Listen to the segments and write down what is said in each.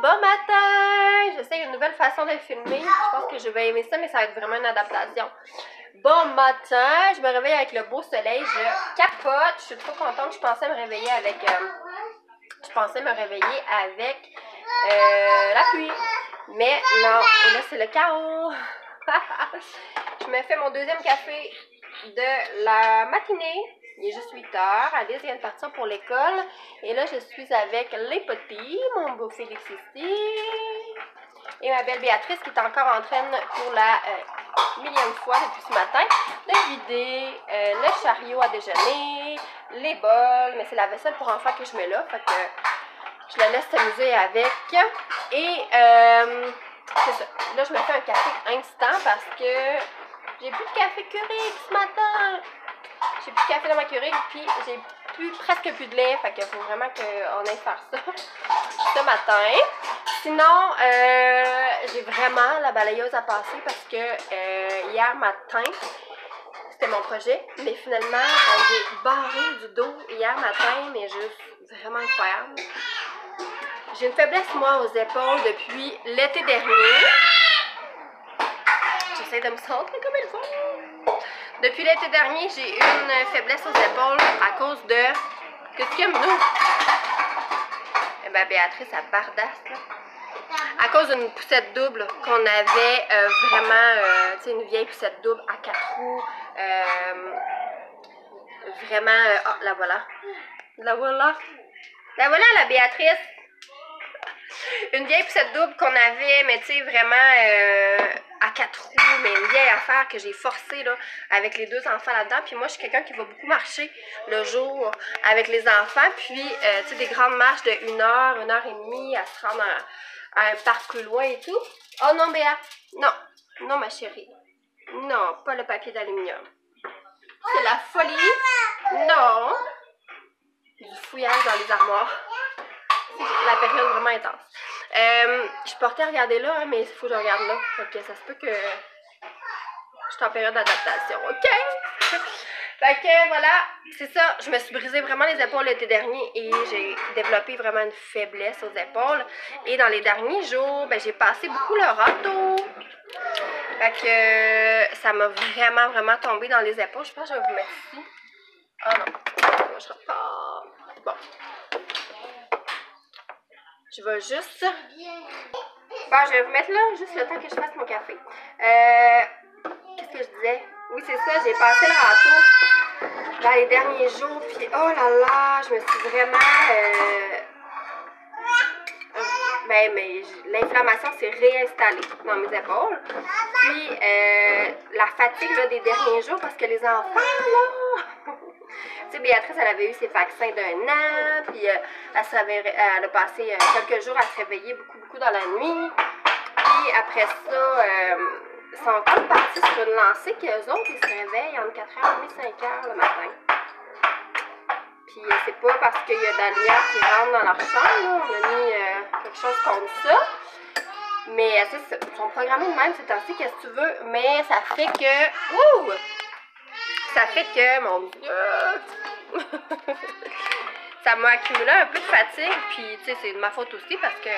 Bon matin! J'essaie une nouvelle façon de filmer. Je pense que je vais aimer ça, mais ça va être vraiment une adaptation. Bon matin! Je me réveille avec le beau soleil. Je capote. Je suis trop contente. Je pensais me réveiller avec... la pluie. Mais non. Et là, c'est le chaos. Je me fais mon deuxième café de la matinée. Il est juste 8 h. Alice vient de partir pour l'école. Et là, je suis avec les petits, mon beau Félix ici. Et ma belle Béatrice qui est encore en train pour la millième fois depuis ce matin de vider le chariot à déjeuner, les bols. Mais c'est la vaisselle pour enfants que je mets là. Fait que je la laisse s'amuser avec. Et c'est ça. Là, je me fais un café instant parce que j'ai plus de café Keurig ce matin. J'ai plus de café dans ma Keurig, puis j'ai presque plus de lait. Fait qu'il faut vraiment qu'on aille faire ça ce matin. Sinon, j'ai vraiment la balayeuse à passer parce que hier matin, c'était mon projet, mais finalement, j'ai barré du dos hier matin, mais juste vraiment incroyable. J'ai une faiblesse, moi, aux épaules depuis l'été dernier. J'essaie de me centrer comme il faut. Depuis l'été dernier, j'ai une faiblesse aux épaules à cause de... Qu'est-ce qu'il y a, nous? Eh bien, Béatrice, elle bardasse, là. À cause d'une poussette double qu'on avait vraiment, tu sais, une vieille poussette double à 4 roues. Vraiment, oh, la voilà. La voilà. La voilà, la Béatrice. Une vieille poussette double qu'on avait, mais tu sais, vraiment à 4 roues, mais une vieille affaire que j'ai forcée là, avec les deux enfants là-dedans. Puis moi, je suis quelqu'un qui va beaucoup marcher le jour avec les enfants. Puis, tu sais, des grandes marches de 1 heure, 1 heure et demie à se rendre à un parc plus loin et tout. Oh non, Béa! Non, non, ma chérie. Non, pas le papier d'aluminium. C'est la folie. Non. Du fouillage dans les armoires. La période vraiment intense. Je portais à regarder là, hein, mais il faut que je regarde là. Donc ça se peut que je suis en période d'adaptation. OK? Fait que voilà, c'est ça. Je me suis brisé vraiment les épaules l'été dernier et j'ai développé vraiment une faiblesse aux épaules. Et dans les derniers jours, ben, j'ai passé beaucoup le râteau. Fait que ça m'a vraiment, vraiment tombé dans les épaules. Je pense que je vais vous mettre ici. Ah non, je repars. Bon. Je vais juste... Bon, je vais vous mettre là, juste le temps que je fasse mon café. Qu'est-ce que je disais? Oui, c'est ça, j'ai passé le râteau dans les derniers jours, puis oh là là, je me suis vraiment... mais l'inflammation s'est réinstallée dans mes épaules. Puis, la fatigue là, des derniers jours, parce que les enfants, là... Tu sais, Béatrice, elle avait eu ses vaccins d'1 an, puis elle a passé quelques jours à se réveiller beaucoup dans la nuit. Puis après ça, ils sont encore partis sur une lancée qu'eux autres, ils se réveillent entre 4h et 5h le matin. Puis c'est pas parce qu'il y a de la lumière qui rentre dans leur chambre, là. On a mis quelque chose contre ça. Mais ils sont programmés de même, c'est ainsi, qu'est-ce que tu veux. Mais ça fait que... Ouh! Ça fait que, mon Dieu, ça m'a accumulé un peu de fatigue, puis tu sais, c'est de ma faute aussi parce que,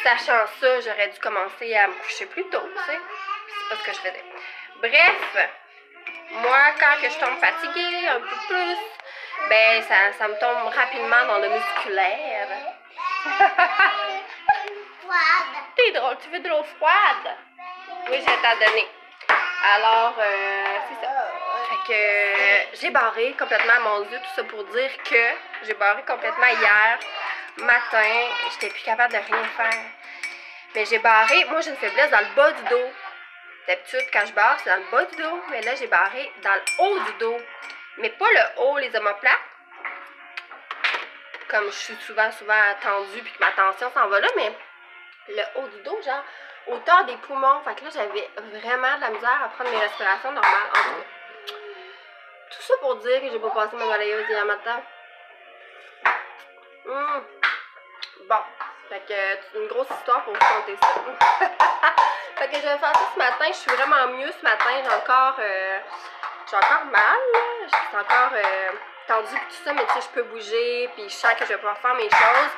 sachant ça, j'aurais dû commencer à me coucher plus tôt, tu sais, c'est pas ce que je faisais. Bref, moi, quand que je tombe fatiguée un peu plus, ben, ça me tombe rapidement dans le musculaire. T'es drôle, tu veux de l'eau froide? Oui, je vais t'en donner. Alors, c'est ça. Fait que j'ai barré complètement, mon Dieu, tout ça pour dire que j'ai barré complètement hier matin. J'étais plus capable de rien faire. Mais j'ai barré, moi j'ai une faiblesse dans le bas du dos. D'habitude, quand je barre, c'est dans le bas du dos. Mais là, j'ai barré dans le haut du dos. Mais pas le haut, les omoplates. Comme je suis souvent tendue puis que ma tension s'en va là, mais le haut du dos, genre, hauteur des poumons. Fait que là, j'avais vraiment de la misère à prendre mes respirations normales. En tout cas. Tout ça pour dire que j'ai pas passé ma balayeuse hier matin. Bon. Fait que c'est une grosse histoire pour vous conter ça. Fait que je vais faire ça ce matin. Je suis vraiment mieux ce matin. J'ai encore mal. C'est encore tendu et tout ça, mais tu sais, je peux bouger, puis je sens que je vais pouvoir faire mes choses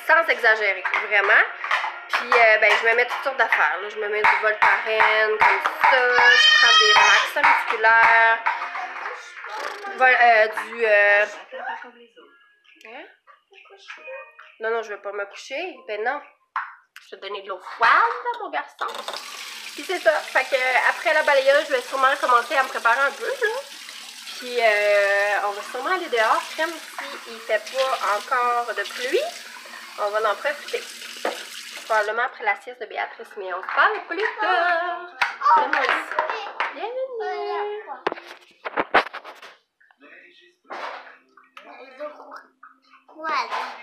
sans exagérer, vraiment. Puis, ben, je me mets toutes sortes d'affaires. Je me mets du Voltaren, comme ça. Je prends des relaxants musculaires. Hein? Non, non, je vais pas me coucher. Ben non. Je vais te donner de l'eau froide, mon garçon. Puis c'est ça. Fait que après la balayage, je vais sûrement commencer à me préparer un peu, là. Puis on va sûrement aller dehors, même s'il ne fait pas encore de pluie. On va en profiter. Probablement après la sieste de Béatrice, mais on se parle plus tard. Bienvenue.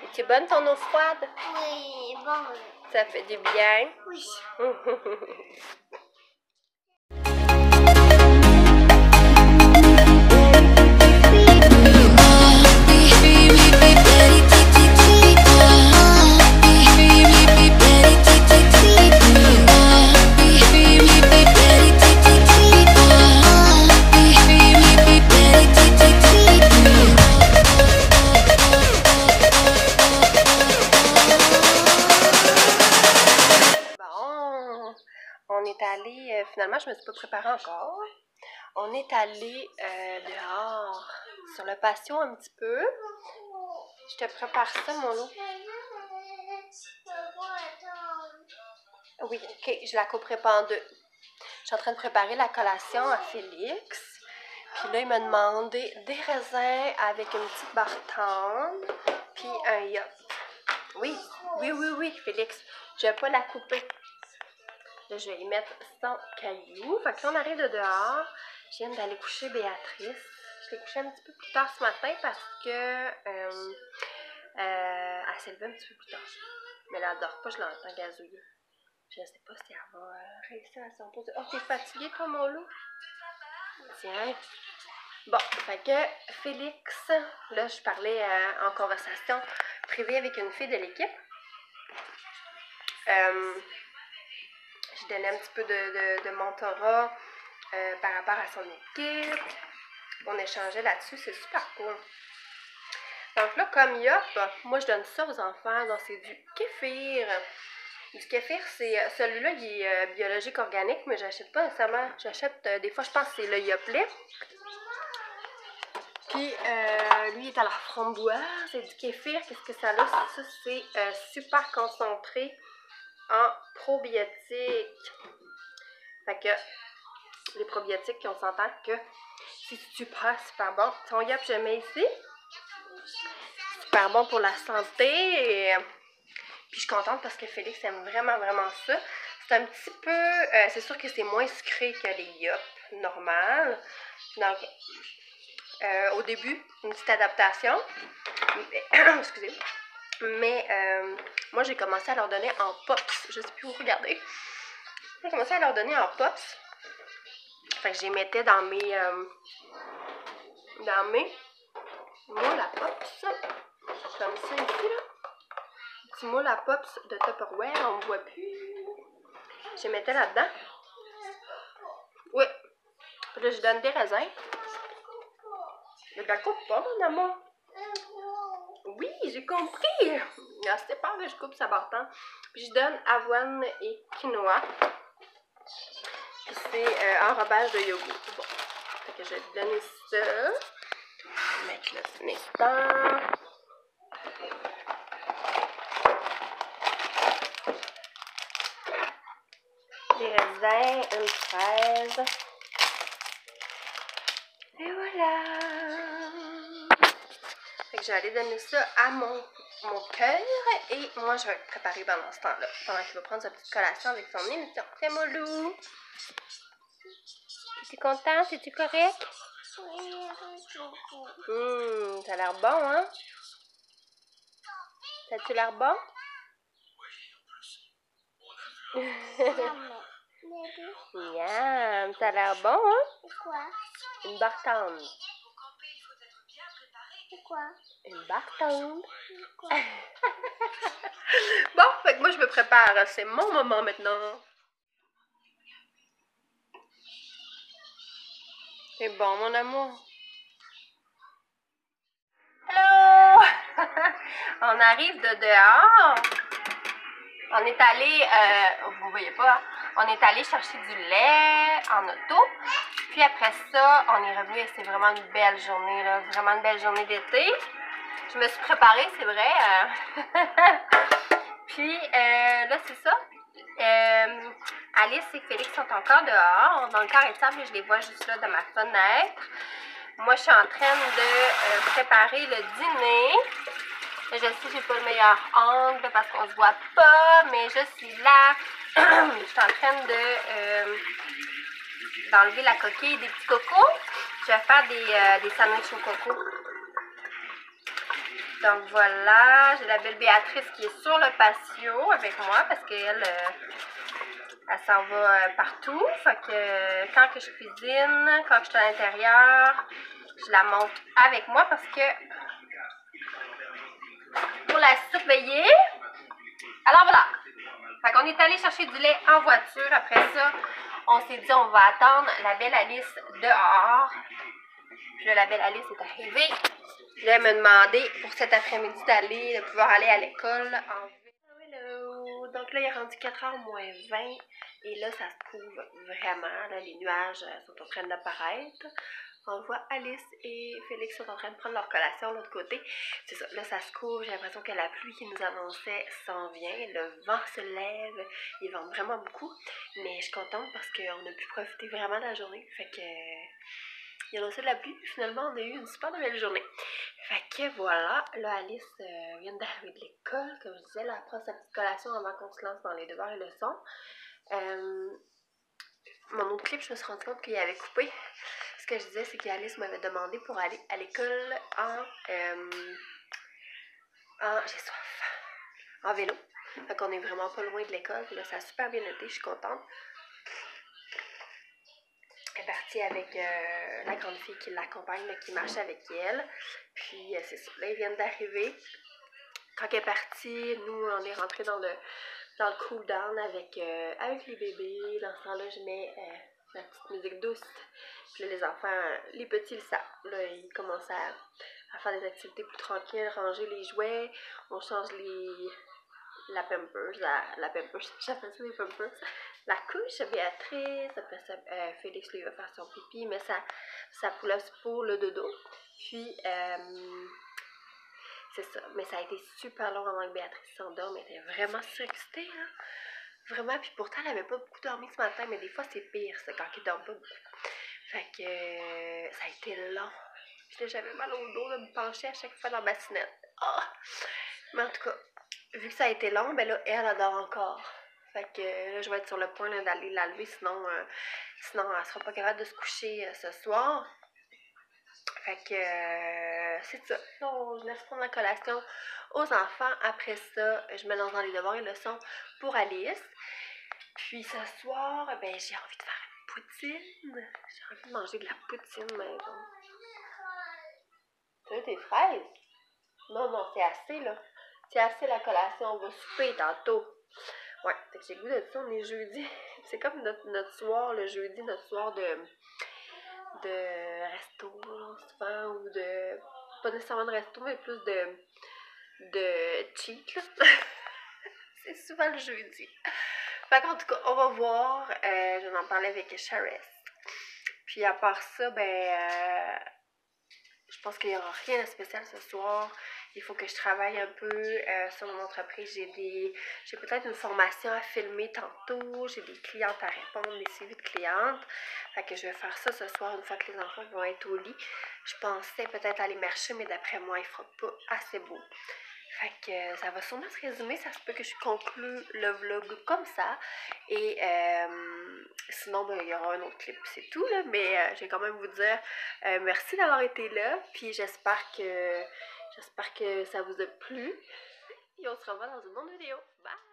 Es-tu bonne ton eau froide? Oui, bon. Ça fait du bien? Oui. On est allé, finalement, je me suis pas préparée encore. On est allé dehors, sur le patio un petit peu. Je te prépare ça, mon loup. Oui, ok, je la couperai pas en deux. Je suis en train de préparer la collation à Félix. Puis là, il m'a demandé des raisins avec une petite barre tendre, puis un yop. Oui, oui, Félix. Je vais pas la couper. Là, je vais y mettre son caillou. Fait que là, on arrive de dehors. Je viens d'aller coucher Béatrice. Je l'ai couchée un petit peu plus tard ce matin parce que elle s'est levée un petit peu plus tard. Mais là, elle dort pas, je l'entends gazouiller. Je ne sais pas si elle va réussir à se reposer. Oh, t'es fatiguée, toi, mon loup? Tiens. Bon, fait que Félix, là, je parlais en conversation privée avec une fille de l'équipe. Je donnais un petit peu de mentorat par rapport à son équipe. On échangeait là-dessus, c'est super cool. Donc là, comme Yop, moi je donne ça aux enfants, donc c'est du kéfir. Du kéfir, c'est celui-là, il est biologique organique, mais j'achète pas nécessairement. J'achète, des fois je pense que c'est le Yoplait. Puis lui il est à la framboise, c'est du kéfir. Qu'est-ce que ça a? Ça, c'est super concentré en probiotiques. Fait que les probiotiques, on s'entend que c'est super bon. Ton Yop, je mets ici. Super bon pour la santé. Puis je suis contente parce que Félix aime vraiment ça. C'est un petit peu... c'est sûr que c'est moins sucré que les Yop normales. Donc, au début, une petite adaptation. Excusez. Mais moi, j'ai commencé à leur donner en pops. Je sais plus où regarder. J'ai commencé à leur donner en pops. Fait que je les mettais dans mes moules à pops. Comme ça ici, là. Petit moule à pops de Tupperware, on ne voit plus. Je les mettais là-dedans. Oui. Puis là, je donne des raisins. Mais ben, coupe pas, mon amour. Oui, j'ai compris. Ah, c'était pas que je coupe sa barre-temps. Puis je donne avoine et quinoa. Puis c'est enrobage de yogourt. Bon. Fait que je vais donner ça. Je vais mettre là un instant. Des raisins, une fraise. Et voilà! Fait que j'allais donner ça à mon cœur et moi je vais être préparée pendant ce temps-là. Pendant qu'il va prendre sa petite collation avec son émission. C'est mon loup! Es-tu content? Es-tu correct? Ça a l'air bon, hein? Ça a-tu l'air bon? Miam! Ça a l'air bon, hein? Quoi? Une barre tendre. Quoi? Une barre tendre. Bon, fait que moi je me prépare. C'est mon moment maintenant. C'est bon, mon amour. On arrive de dehors. On est allé, vous voyez pas, on est allé chercher du lait en auto. Puis après ça, on est revenu et c'est vraiment une belle journée, là. Vraiment une belle journée d'été. Je me suis préparée, c'est vrai. Puis là, c'est ça. Alice et Félix sont encore dehors, dans le carré de sable, je les vois juste là de ma fenêtre. Moi, je suis en train de préparer le dîner. Je sais, j'ai pas le meilleur angle parce qu'on se voit pas, mais je suis là. Je suis en train d'enlever la coquille des petits cocos. Je vais faire des sandwichs au coco. Donc voilà, j'ai la belle Béatrice qui est sur le patio avec moi parce qu'elle elle s'en va partout. Fait que quand que je cuisine, quand je suis à l'intérieur, je la monte avec moi parce que pour la surveiller. Alors voilà. Fait qu'on est allé chercher du lait en voiture. Après ça, on s'est dit on va attendre la belle Alice dehors. Puis là, la belle Alice est arrivée. Je vais me demander pour cet après-midi de pouvoir aller à l'école en vélo. Donc là, il est rendu 4h moins 20 et là, ça se couvre vraiment. Là, les nuages sont en train d'apparaître. On voit Alice et Félix sont en train de prendre leur collation de l'autre côté. C'est ça, là, ça se couvre. J'ai l'impression que la pluie qui nous annonçait s'en vient. Le vent se lève. Il vente vraiment beaucoup. Mais je suis contente parce qu'on a pu profiter vraiment de la journée. Fait que... il y en a aussi de la pluie, puis finalement, on a eu une super belle journée. Fait que voilà, là, Alice vient d'arriver de l'école, comme je disais, là, elle prend sa petite collation avant qu'on se lance dans les devoirs et leçons. Mon autre clip, je me suis rendu compte qu'il avait coupé. Ce que je disais, c'est qu'Alice m'avait demandé pour aller à l'école j'ai soif, en vélo. Fait qu'on est vraiment pas loin de l'école, là, ça a super bien été, je suis contente. Elle est partie avec la grande fille qui l'accompagne, qui marche avec elle. Puis c'est ça, là ils viennent d'arriver. Quand elle est partie, nous on est rentrés dans le cool down avec les bébés. Dans ce temps-là, je mets ma petite musique douce. Puis là, les enfants, les petits le savent. Là, ils commencent à faire des activités plus tranquilles, ranger les jouets. On change la pampers, j'appelle ça les pampers. La couche, Béatrice, après ça, Félix, lui, va faire son pipi, mais ça pousse pour le dodo. Puis, c'est ça. Mais ça a été super long avant que Béatrice s'endorme. Elle était vraiment surexcitée, hein. Vraiment. Puis pourtant, elle avait pas beaucoup dormi ce matin, mais des fois, c'est pire, ça, quand elle dort pas beaucoup. Fait que ça a été long. Puis là, j'avais mal au dos de me pencher à chaque fois dans ma bassinette. Oh! Mais en tout cas, vu que ça a été long, ben là, elle dort encore. Fait que là, je vais être sur le point d'aller la lever, sinon elle sera pas capable de se coucher ce soir. Fait que c'est ça. Donc, je laisse prendre la collation aux enfants. Après ça, je me lance dans les devoirs et leçons pour Alice. Puis ce soir, ben j'ai envie de faire une poutine. J'ai envie de manger de la poutine maison. Tu veux tes fraises? Non, c'est assez là. C'est assez la collation, on va souper tantôt. Ouais, fait que j'ai le goût de ça, on est jeudi. C'est comme notre soir, le jeudi, notre soir de resto, souvent, ou de... pas nécessairement de resto, mais plus de cheat, là. C'est souvent le jeudi. Fait qu'en tout cas, on va voir. Je vais en parler avec Charest. Puis à part ça, ben... je pense qu'il n'y aura rien de spécial ce soir. Il faut que je travaille un peu sur mon entreprise. J'ai peut-être une formation à filmer tantôt. J'ai des clientes à répondre, des suivis de clientes. Fait que je vais faire ça ce soir une fois que les enfants vont être au lit. Je pensais peut-être aller marcher, mais d'après moi, il ne fera pas assez beau. Fait que ça va sûrement se résumer. Ça se peut que je conclue le vlog comme ça. Et sinon, ben, il y aura un autre clip, c'est tout, là. Mais je vais quand même vous dire merci d'avoir été là. Puis j'espère que ça vous a plu. Et on se revoit dans une autre vidéo. Bye!